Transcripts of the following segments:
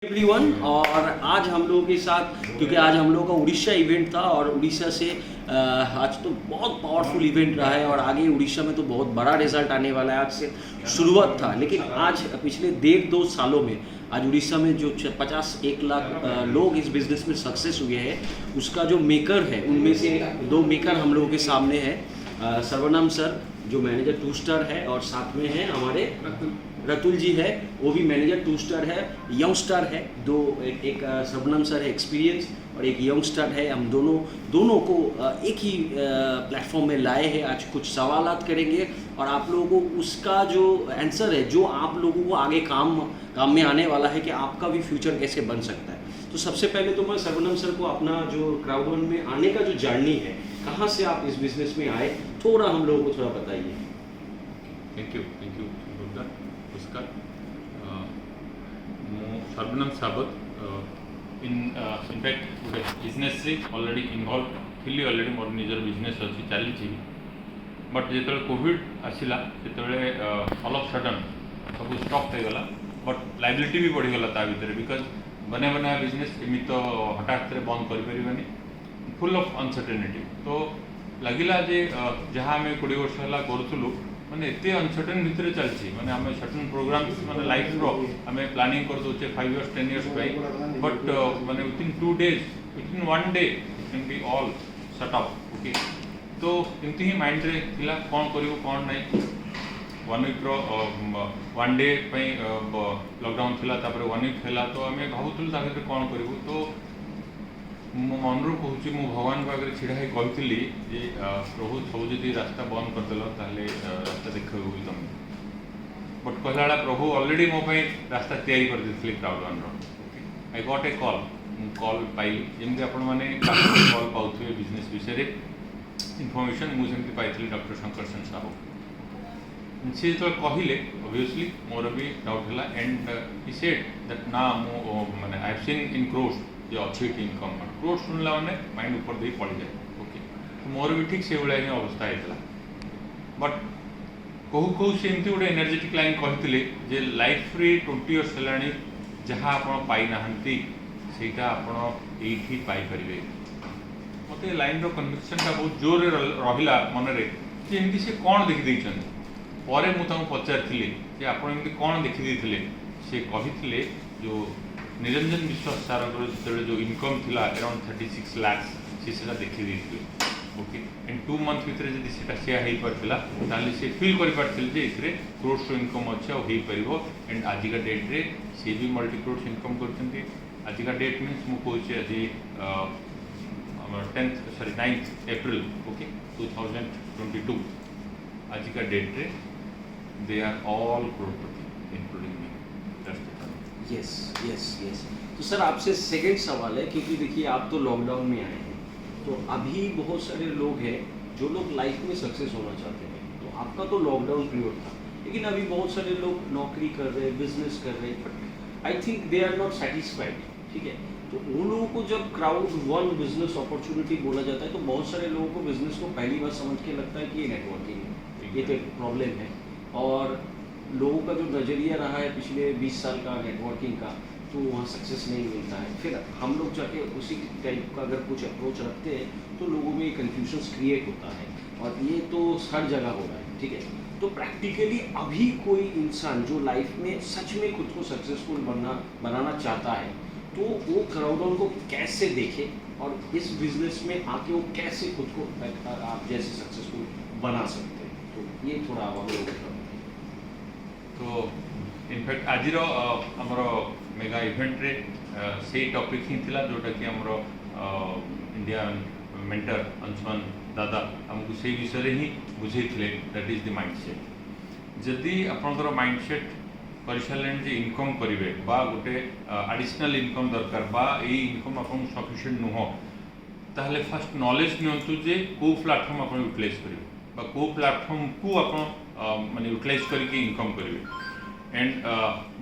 Everyone. और आज हम लोगों के साथ, क्योंकि आज हम लोगों का उड़ीसा इवेंट था और उड़ीसा से आज तो बहुत पावरफुल इवेंट रहा है और आगे उड़ीसा में तो बहुत बड़ा रिजल्ट आने वाला है। आज से शुरुआत था, लेकिन आज पिछले 1.5-2 सालों में आज उड़ीसा में जो 50-1 लाख लोग इस बिज़नेस में सक्सेस हुए हैं, उसका जो मेकर है, उनमें से 2 मेकर हम लोगों के सामने है। सर्वनाम सर जो मैनेजर 2 स्टार है और साथ में है हमारे रतुल जी है, वो भी मैनेजर 2 स्टार है, यंग स्टार है। एक सर्वनाम सर है एक्सपीरियंस और एक यंग स्टार है। हम दोनों को एक ही प्लेटफॉर्म में लाए हैं। आज कुछ सवालात करेंगे और आप लोगों को उसका जो आंसर है, जो आप लोगों को आगे काम में आने वाला है कि आपका भी फ्यूचर कैसे बन सकता है। तो सबसे पहले तो मैं सर्वनाम सर को अपना जो क्राउड में आने का जो जर्नी है, कहाँ से आप इस बिजनेस में आए, थोड़ा हम लोगों को थोड़ा बताइए। थैंक यू नमस्कार। सर्वनाम साबत इनफैक्ट गोटे बिजनेस ऑलरेडी इनवॉल्व थी। ऑलरेडी मोर निजर बिजनेस अच्छी चली, बट जो कोविड आसला से ऑल ऑफ सडन सब स्टॉप हो गला, बट लाइबिलिटी भी बढ़ीगला ता भीतर, बिकज बना बना बिजनेस एमती तो हठात बंद कर फुल ऑफ अनसर्टेनिटी। तो लगिला जे जहाँ आम 20 वर्ष है करूँ मैंने एत अनसर्टेन भितर चलती, मैंने आम सर्टेन प्रोग्राम्स मैंने लाइफ रो आम प्लानिंग कर दौचे 5 years 10 years पे, बट मैंने within 2 days within 1 day it can be all set up. Okay, तो एमती ही माइंड रे थिला कौन करियो कौन नहीं। 1 week रो 1 day लॉकडाउन थिला, तापर 1 week है तो आम भावुलु ता भीतर कौन करूँ। तो मो मनरू कहूँ मु भगवान के आगे छिड़ा कही जे प्रभु सब जी रास्ता बंद करदेल ताले रास्ता देख तुम, बट कहला प्रभु ऑलरेडी मो रास्ता तैयारी कर देते crowd one I got a call पाइली जमी आपण मैंने कॉल पाथे बिजनेस विषय इनफॉरमेशन मुझे पाई डॉक्टर शंकर सेन साहू। सी जो कहले ऑब्वियसली मोर भी डाउट है एंड ही सेड दैट ना मो मैंने I have seen in crores जो अच्छी इनकम क्रोर्स शुणला मैंने माइंड ऊपर दे पड़ जाए। ओके, तो मोर भी ठीक से भाई अवस्था होता, बट कहू कहू से एमती गोटे एनर्जेटिक लाइन कहते जे लाइफ रे 20 years है जहाँ आप पाई नहांती सेटा आपण एठी पाई परिबे। मते लाइन रो कन्विक्शनटा बहुत जोर रहिला मनरे जे एमती से कौन देखि दैछन। परे मु ताऊ पचारथिले जे आपण एमती कौन देखि दैथिले, से कहिथिले जो निरंजन विश्वास सार जो इनकम थिला अराउंड 36 lakhs से देखी दी। ओके, एंड 2 months भितर जब से हो पार्ला ताले से फील कर पार्थिले जे इथरे क्रोर्स इंकम अच्छे हो पारिबो। एंड आजिका डेट रे से भी मल्टी क्रोर्स इनकम करछंती। आजिका डेट मीन्स मु कहूँ आज 9th April ओके 2022 आजिका डेट रे they are all crorepati including me. Yes yes yes. तो सर आपसे सेकंड सवाल है, क्योंकि देखिए आप तो लॉकडाउन में आए हैं, तो अभी बहुत सारे लोग हैं जो लोग लाइफ में सक्सेस होना चाहते हैं। तो आपका तो लॉकडाउन पीरियड था, लेकिन अभी बहुत सारे लोग नौकरी कर रहे हैं, बिजनेस कर रहे हैं, but I think they are not satisfied. ठीक है, तो उन लोगों को जब क्राउड वन बिजनेस अपॉर्चुनिटी बोला जाता है, तो बहुत सारे लोगों को बिजनेस को पहली बार समझ के लगता है कि ये नेटवर्किंग है, ये तो एक प्रॉब्लम है। और लोगों का जो नज़रिया रहा है पिछले 20 साल का नेटवर्किंग का, तो वहाँ सक्सेस नहीं मिलता है। फिर हम लोग जाके उसी टाइप का अगर कुछ अप्रोच रखते हैं तो लोगों में कन्फ्यूजन्स क्रिएट होता है, और ये तो हर जगह हो रहा है। ठीक है, तो प्रैक्टिकली अभी कोई इंसान जो लाइफ में सच में खुद को सक्सेसफुल बनाना चाहता है, तो वो क्राउड को कैसे देखे और इस बिजनेस में आके वो कैसे खुद को आप जैसे सक्सेसफुल बना सकते हैं, तो ये थोड़ा आप हम लोग। तो इनफैक्ट आज आमर मेगा इवेंट रे से टॉपिक ही थिला जोटा कि आमर इंडिया मेंटर अंशुमान दादा आमको से विषय ही बुझे दैट इज द माइंडसेट। जदि आपंकर माइंडसेट कर सारे जे इनकम करेंगे बा गोटे एडिशनल इनकम दरकार बा ये इनकम आपन सफिशिएंट नुह, ताहले फर्स्ट नॉलेज नियंतु जे को प्लेटफॉर्म आप यूटिलाइज करेंगे बा को प्लेटफॉर्म को आप माने यूटिलाइज करके इनकम करेंगे। And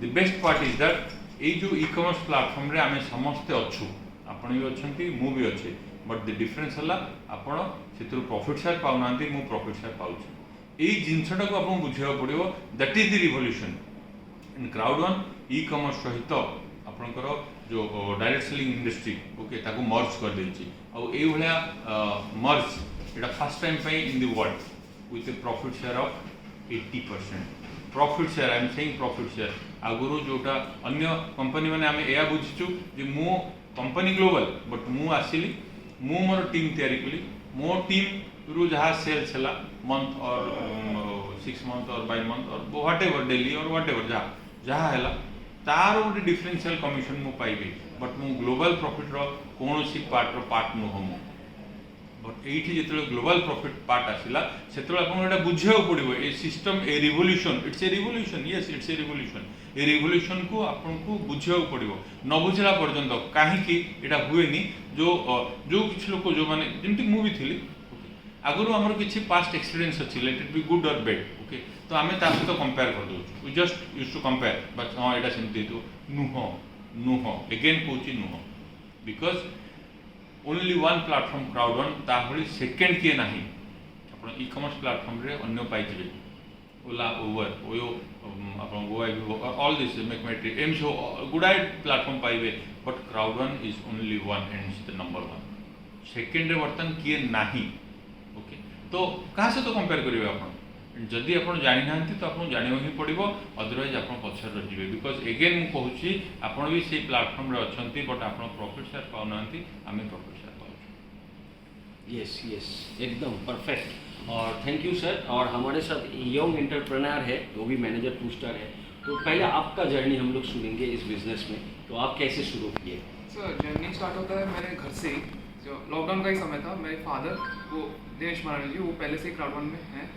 the best part is that ये जो ई कॉमर्स प्लेटफॉर्म रे आमे समस्ते अच्छु, आपण भी अच्छे मु भी अच्छे, बट द डिफरेंस है आपण से प्रॉफिट शेयर पाऊना मु प्रॉफिट शेयर पाऊँ। यही जिनटा को आप बुझे पड़ो, that is the revolution. And crowd one e commerce सहित ଆପଣଙ୍କର जो डायरेक्ट सेलिंग इंडस्ट्री ओके ताको मर्ज कर देछि आ ए भलिया मर्ज एटा फर्स्ट टाइम पे in the world with a profit share of 80%। Profit share I am saying profit share आगुरु जोटा अन्य कंपनी माने आमे एया बुझिछु जे मो कंपनी ग्लोबल बट मु आसिली मु मोर टीम तयारी कली मो टीम रु जहा सेल्स हला मंथ और 6 मंथ और 12 मंथ और व्हाटएवर डेली और व्हाटएवर जहा हला तार गोटे डिफरेंशियल कमिशन मु पाइबी बट मु ग्लोबल प्रॉफिट रो कोनोसी पार्ट नु हम बट एठी जेतले ग्लोबल प्रॉफिट पार्ट आसिला सेतले आपन एटा बुझियो पड़िबो ए सिस्टम ए revolution it's a revolution yes it's a revolution को आपन को बुझियो पड़िबो न बुझला पर्यंत काहे कि एटा हुएनी जो किछ लोक जो माने जेंति मु भी थिली आगुरु हमर किछि पास्ट एक्सपीरियंस अछि लेट इट बी गुड और बैड ओके तो आमे ता सहित कंपेयर कर दउ we just used to compare but हां एटा सेमति तो नुह अगेन कोची नुह because only one platform crowd ता भली सेकंड के नाही आपण ई कॉमर्स प्लेटफॉर्म रे अन्य पाइ जिवे ओला ओवर ओयो आपण गोवा ऑल दिस मैथमेटिक एम सो गुड आई प्लेटफॉर्म पाइबे but crowd is only one and is the number one second रे वर्तन किए नाही ओके तो कहाँ से तो कंपेयर करेंगे आप जदि आप जानी ना तो आपको जाना ही पड़ो अदरवाइज आप पछर रही बिकज एगेन मुझे कहूँ आपड़ भी से प्लाटफर्म रे अच्छा बट आप प्रॉफिट शेयर पाऊना आम प्रॉफिट शेयर पाऊँ। यस यस एकदम परफेक्ट और थैंक यू सर। और हमारे साथ यंग एंटरप्रेन्योर है वो भी मैनेजर 2 स्टार है तो पहले आपका जर्नी हम लोग सुनेंगे इस बिजनेस में तो आप कैसे शुरू किए? सर जर्नी स्टार्ट होता है मेरे घर से ही जो लॉकडाउन का ही समय था। मेरे फादर वो दिनेश महाराज जी वो पहले से ही क्राउड वन में हैं।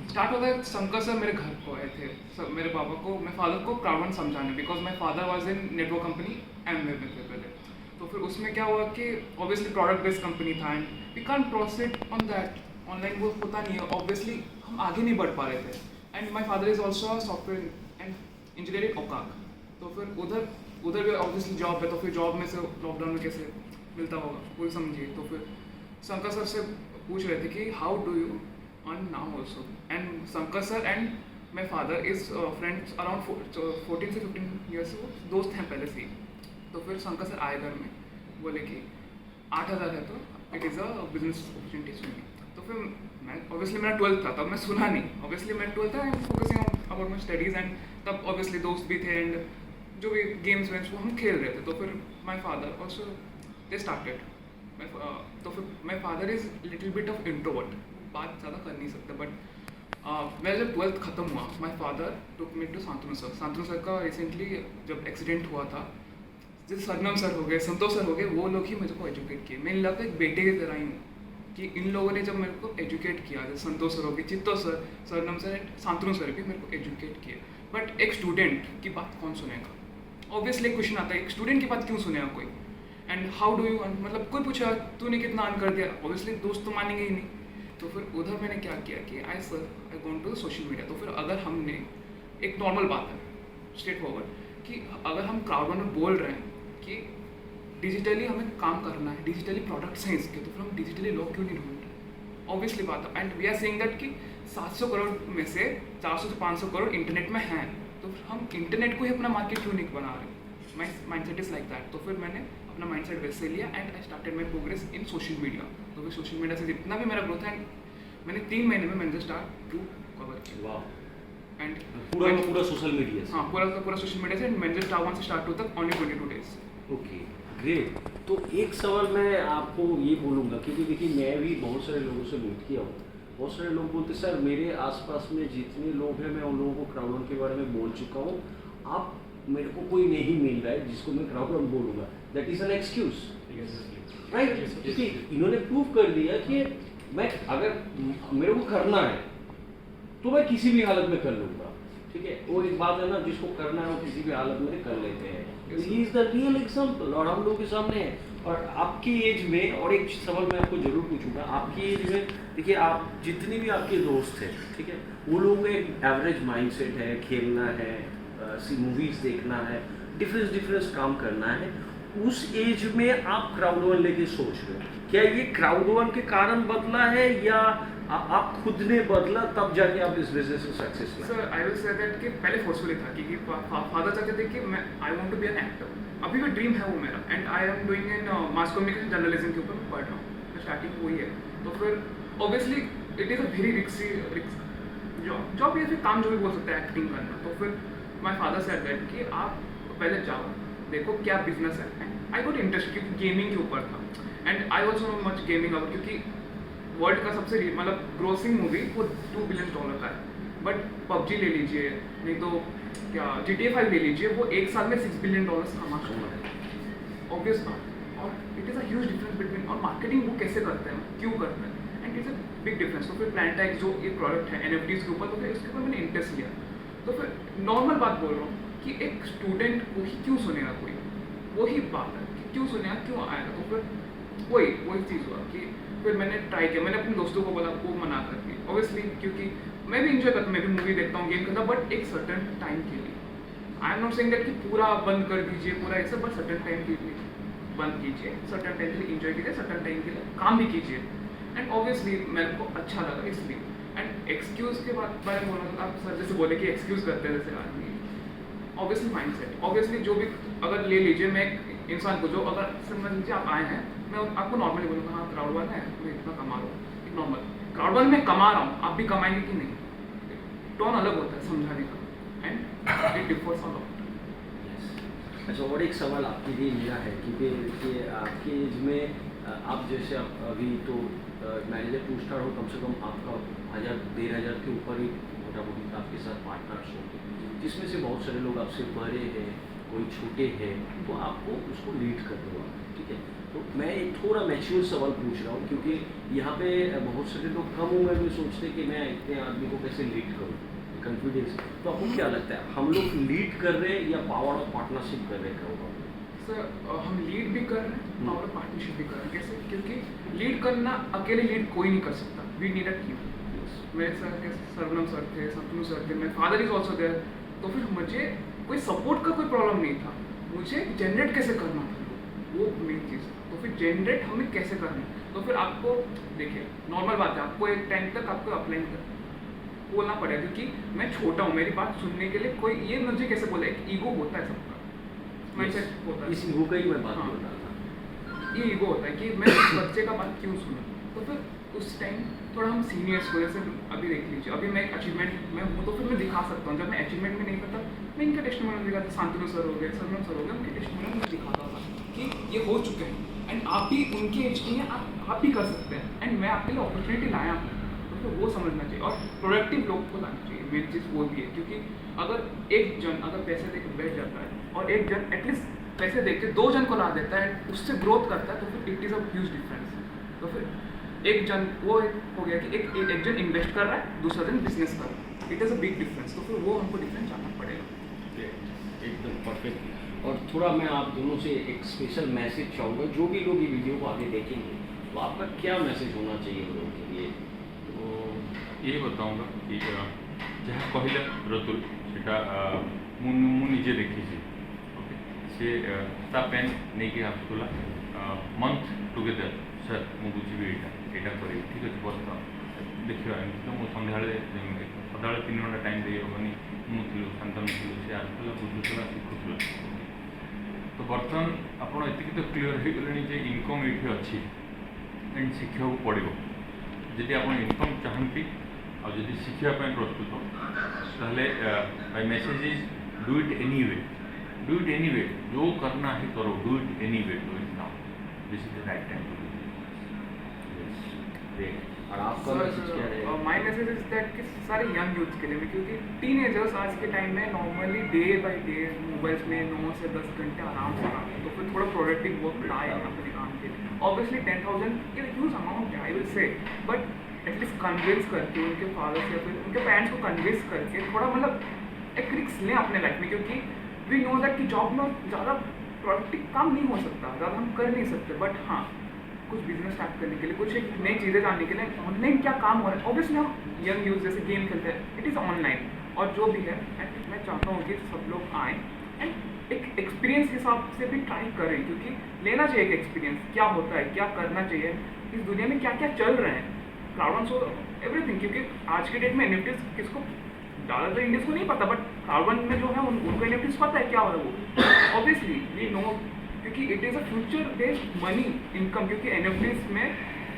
स्टार्ट होता है शंकर सर मेरे घर को आए थे सर मेरे पापा को मेरे फादर को क्राउड वन समझाने because my father was in network company एमवेब में थे पहले। तो फिर उसमें क्या हुआ कि ऑब्वियसली प्रोडक्ट बेस्ड कंपनी था and we can't proceed on that online वो होता नहीं है ऑब्वियसली हम आगे नहीं बढ़ पा रहे थे and my father is also software and engineer in ओकाक। तो फिर उधर भी ऑब्वियसली जॉब है तो फिर जॉब में से लॉकडाउन में कैसे मिलता होगा कोई समझिए। तो फिर शंकर सर से पूछ रहे थे कि how do you earn now also and Shankar sir and my father is friends around 14 से 15 ईयर्स से दोस्त हैं पहले से ही। तो फिर शंकर सर आए घर में बोले कि 8,000 है तो it is a business opportunities में। तो फिर मैं ऑब्वियसली मेरा 12th था तब मैं सुना नहीं ऑब्वियसली मैं 12th था and focusing on about my studies and तब ऑब्वियसली दोस्त भी थे एंड जो भी गेम्स वेम्स वो हम खेल रहे थे। तो फिर my father also they started तो फिर माई father is little bit of introvert बात ज़्यादा कर नहीं सकते बट मेरा जब 12th खत्म हुआ my father took me to Shantanu sir का रिसेंटली जब एक्सीडेंट हुआ था जैसे सरनम सर हो गए संतोष सर हो गए वो लोग ही मुझे को एजुकेट किए। मैं लगता है एक बेटे की तरह ही हूँ कि इन लोगों ने जब मेरे को एजुकेट किया जैसे संतोष सर हो गए Chitto sir Saranam sir and Shantanu sir भी मेरे को एजुकेट किए। बट एक स्टूडेंट की बात कौन सुनेगा ऑब्वियसली क्वेश्चन आता है एक स्टूडेंट की बात क्यों सुनेगा कोई एंड हाउ डू यू मतलब कोई पूछा तूने कितना अर्न कर दिया ऑब्वियसली दोस्त तो मानेंगे ही नहीं। तो फिर उधर मैंने क्या किया कि I gone to social media. तो फिर अगर हमने एक नॉर्मल बात है स्ट्रेट फॉरवर्ड कि अगर हम क्राउड में बोल रहे हैं कि डिजिटली हमें काम करना है डिजिटली प्रोडक्ट्स हैं इसके तो फिर हम डिजिटली लोग क्यों नहीं ढूंढ रहे ऑब्वियसली बात है। And we are saying that कि 700 करोड़ में से 400 से 500 करोड़ इंटरनेट में हैं तो फिर हम इंटरनेट को ही अपना मार्केट क्यों नहीं बना रहे। माई माइंडसेट इज लाइक दैट। तो फिर मैंने अपना माइंडसेट वैसे लिया and I started my progress in social media. तो फिर सोशल मीडिया से जितना भी मेरा ग्रोथ है मैंने 3 महीने में मैंने स्टार्ट टू कवर किया एंड पूरा सोशल मीडिया से? हाँ पूरा सोशल मीडिया से एंड मैंने स्टार 1 से स्टार्ट टू तक ओनली 22 डेज। Okay great. तो एक सवाल मैं आपको ये बोलूँगा क्योंकि देखिए मैं भी बहुत सारे लोगों से मीट किया हूँ। बहुत सारे लोग बोलते सर मेरे आसपास में जितने लोग हैं मैं उन लोगों को क्राउड के बारे में बोल चुका हूँ आप मेरे को कोई नहीं मिल रहा है जिसको मैं क्राउड बोलूँगा that is an excuse right क्योंकि इन्होंने प्रूव कर दिया कि मैं अगर मेरे को करना है तो मैं किसी भी हालत में कर लूँगा। ठीक है वो एक बात है ना जिसको करना है वो किसी भी हालत में कर लेते हैं। He is the real example और हम लोगों के सामने है। और आपकी एज में और एक सवाल मैं आपको जरूर पूछूंगा आपकी एज में देखिए आप जितने भी आपके दोस्त हैं ठीक है वो लोगों में एक एवरेज माइंडसेट है खेलना है मूवीज़ देखना है डिफरेंस काम करना है। उस एज में आप क्राउड वन लेके सोच रहे हो क्या ये क्राउड वन के कारण बदला है या आप खुद ने बदला तब जाके आप इस बिजनेस में सक्सेस हुए? Sir I will say that कि पहले फोर्सफुली था कि फादर चाहते थे कि मैं I want to be an actor अभी भी ड्रीम है वो मेरा, and I am doing in mass communication journalism के ऊपर मैं पढ़ रहा हूँ, तो स्टार्टिंग वही है। तो फिर obviously it is a very रिक्सी जॉब या फिर काम जो भी बोल सकते हैं एक्टिंग करना। तो फिर माई फादर सेड दैट कि आप पहले जाओ देखो क्या बिजनेस है, एंड आई गॉट इंटरेस्ट क्योंकि गेमिंग के ऊपर था, and I also know much gaming अब, क्योंकि वर्ल्ड का सबसे मतलब ग्रोसिंग मूवी वो $2 बिलियन का है। बट पबजी ले लीजिए, नहीं तो क्या GTA 5 ले लीजिए, वो एक साल में $6 बिलियन कमा चुका है, ऑब्वियस बात। और it is a huge difference between, और मार्केटिंग वो कैसे करते हैं, क्यों करते हैं, and it's a big difference. तो फिर प्लांटाइक जो एक प्रोडक्ट है NFTs के ऊपर, तो फिर इसके ऊपर मैंने इंटरेस्ट लिया। तो फिर नॉर्मल बात बोल रहा हूँ कि एक स्टूडेंट को ही क्यों सुनेगा कोई, वही बात है कि क्यों सुनेगा, क्यों आएगा। तो फिर वही चीज़ हुआ कि फिर मैंने ट्राई किया, मैंने अपने दोस्तों को बोला, वो मना करके ऑब्वियसली, क्योंकि मैं भी इंजॉय करता हूँ, मैं भी मूवी देखता हूँ, गेम करता हूँ, बट एक सर्टन टाइम के लिए। I am not saying that कि पूरा बंद कर दीजिए पूरा ऐसा, बट सर्टन टाइम के लिए बंद कीजिए, सर्टन टाइम के लिए इंजॉय कीजिए, सर्टन टाइम के लिए काम भी कीजिए। एंड ऑब्वियसली मेरे को अच्छा लगा इसलिए। एंड एक्सक्यूज़ के बारे में बोलना, आप सर जैसे बोले कि एक्सक्यूज़ करते हैं जैसे आदमी, ऑब्वियसली माइंडसेट, ऑब्वियसली जो भी अगर ले लीजिए, मैं एक इंसान को जो अगर समझ लीजिए आप आए हैं, मैं आपको नॉर्मली बोलूँगा हाँ क्राउड वन है, मैं इतना कमा रहा हूँ, एक नॉर्मल क्राउड वन में कमा रहा हूँ, आप भी कमाएंगे कि नहीं, टोन अलग होता है समझाने का, and it differs a lot. अच्छा, और एक सवाल आपके लिए मेरा है कि आपके एज में आप जैसे आप अभी तो मैनेजर 2 स्टार हो, कम से कम आपका 1000-1500 के ऊपर ही मोटा मोटी आपके साथ पार्टनर्स होंगे, जिसमें से बहुत सारे लोग आपसे बड़े हैं, कोई छोटे हैं, तो आपको उसको लीड करते हो, ठीक है। तो मैं एक थोड़ा मैच्योर सवाल पूछ रहा हूँ, क्योंकि यहाँ पे बहुत सारे लोग कम उम्र में सोचते हैं कि मैं इतने आदमी को कैसे लीड करूँ, कॉन्फिडेंस। तो आपको क्या लगता है, हम लोग लीड कर रहे हैं या पावर ऑफ पार्टनरशिप कर रहे हैं? सर हम लीड भी कर रहे हैं, पावर ऑफ पार्टनरशिप भी कर रहे हैं। कैसे? क्योंकि लीड करना अकेले लीड कोई नहीं कर सकता, वी नीड अ टीम। मेरे सर के सर्वनम सर थे, संतनु सर थे, मेरे फादर इज ऑल्सो देयर। तो फिर मुझे कोई सपोर्ट का कोई प्रॉब्लम नहीं था, मुझे जनरेट कैसे करना था, वो मेन चीज़ था। तो फिर जनरेट हमें कैसे करना है, तो फिर आपको देखिए नॉर्मल बात है, आपको एक टाइम तक आपको अप्लाई बोलना पड़ेगा, क्योंकि मैं छोटा हूँ, मेरी बात सुनने के लिए कोई ये मुझे कैसे बोले, एक ईगो होता है सबका, माइंडसेट होता है, इस ईगो का ही मैं बात हाँ। कर रहा था। ये ईगो होता है कि मैं उस बच्चे का बात क्यों सुनूं। तो फिर उस टाइम थोड़ा हम सीनियर्स को, जैसे अभी देख लीजिए, अभी मैं एक अचीवमेंट में हूँ, तो फिर मैं दिखा सकता हूँ। जब मैं अचीवमेंट में नहीं करता, मैं इनका टेस्टिमोनियल दिखाता, शांतनु सर हो गए, सरनम सर हो गए, उनके टेस्टिमोनियल में दिखाता था कि ये हो चुके हैं, एंड आप भी उनके एज के हैं, आप भी कर सकते हैं, एंड मैं आपके लिए अपॉर्चुनिटी लाया हूँ। तो फिर वो समझना चाहिए, और प्रोडक्टिव लोग को लाना चाहिए, मेन चीज़ वो भी है। क्योंकि अगर एक जन अगर पैसे दे के बैठ जाता है, और एक जन एटलीस्ट पैसे दे के 2 जन को ला देता है, उससे ग्रोथ करता है, तो फिर it is a huge difference. तो फिर एक जन वो हो गया कि एक जन इन्वेस्ट कर रहा है, दूसरा जन बिजनेस कर रहा है, it is a big difference. तो फिर वो हमको डिफरेंस जानना पड़ेगा। एकदम परफेक्ट। और थोड़ा मैं आप दोनों से एक स्पेशल मैसेज चाहूँगा, जो भी लोग ये वीडियो को आगे देखेंगे, तो आपका क्या मैसेज होना चाहिए उन लोगों के लिए? तो ये बताऊँगा कि जहाँ कहले रतुल सेटा मु निजे देखी से पेन नहीं कि आसला मंथ टुगेदर सर मु बुझी यहाँ कर ठीक अच्छे बस देखा एमती तो मुझे सदा 3 घंटा टाइम दे हेनी मुझे शांतनु थी सी आसला बुझुला शिखुला। तो बर्तमान आपड़ ये तो क्लीयर हो गले इनकम ये अच्छी एंड शिखा पड़ो जदि आप इनकम चाहती आदि शिखापी प्रस्तुत ताहले my message is do it anyway जो करना है करो, do it anyway, do it now, this is the right time to do. और आपका मैसेज क्या है? माय मैसेज इज दैट कि सारे यंग यूथ के लिए, क्योंकि टीनेजर्स आज के टाइम में normally day by day mobiles में 9 से 10 घंटे आराम से आते हैं। तो फिर थोड़ा प्रोडक्टिव वर्क लाए अपने काम के लिए। ऑब्वियसली 10,000 के ह्यूज अमाउंट है, I will say, but at least convince करके उनके फादर या फिर उनके पेरेंट्स को कन्विंस करके थोड़ा मतलब एक रिस्क लें अपने लाइफ में। क्योंकि वी नो दैट कि जॉब में ज़्यादा प्रोडक्टिव काम नहीं हो सकता, ज़्यादा हम कर नहीं सकते, बट हाँ कुछ बिजनेस स्टार्ट करने के लिए, कुछ एक नई चीज़ें जानने के लिए ऑनलाइन क्या काम हो रहा है। ऑब्वियसली हम यंग यूथ जैसे गेम खेलते हैं, इट इज़ ऑनलाइन, और जो भी है मैं चाहता हूँ कि सब लोग आएँ एंड एक एक्सपीरियंस हिसाब से भी ट्राई करें, क्योंकि लेना चाहिए एक एक्सपीरियंस, क्या होता है, क्या करना चाहिए, इस दुनिया में क्या क्या चल रहे हैं, क्राउड सो एवरीथिंग। क्योंकि आज के डेट में NFTs किसको ज़्यादातर इंडियंस को नहीं पता, बट क्राउड में जो है उनको एनएफटीज पता है क्या हो रहा है वो। ऑब्वियसली वी नो, क्योंकि it is a future based money income, क्योंकि एनएफटीज में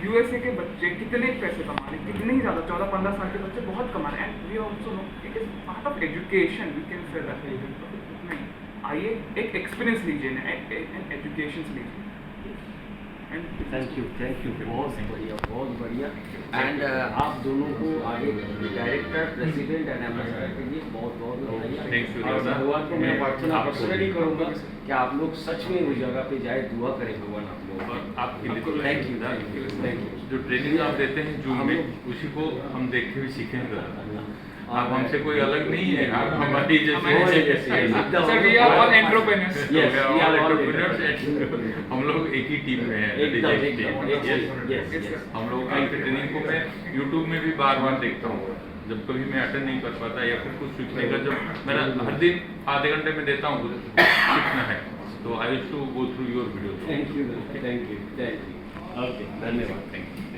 यूएसए के बच्चे कितने पैसे कमा रहे हैं, कितने ही ज़्यादा 14-15 साल के बच्चे बहुत कमा रहे हैं। And we also know it is part of education, we can say that. नहीं, आइए एक एक्सपीरियंस लीजिए ना, एक एजुकेशन लीजिए। थैंक यू बहुत बढ़िया। एंड आप दोनों को आगे डायरेक्टर, प्रेसिडेंट एंड एम्बेसडर के लिए बहुत बधाई। Thank you, और दादा। भगवान को मैं मैं प्रार्थना आपको पर्सनली करूँगा कि आप लोग सच में उस जगह पे जाए, दुआ करें भगवान आप लोग। और आपके लिए तो थैंक यू थैंक यू। जो ट्रेनिंग आप देते हैं जूम में, उसी को हम देख के भी सीखेंगे। आप हमसे कोई अलग नहीं है, आप हमारी जैसे sir we are all entrepreneurs. Yes, we are all हम लोग एक ही टीम में हैं। हम लोग आपकी ट्रेनिंग को मैं यूट्यूब में भी बार बार देखता हूँ, जब कभी मैं अटेंड नहीं कर पाता या फिर कुछ सीखने का, जब मेरा हर दिन आधे घंटे में देता हूँ कुछ सीखना है, तो I used to go through your video. Thank you okay, धन्यवाद। Thank you.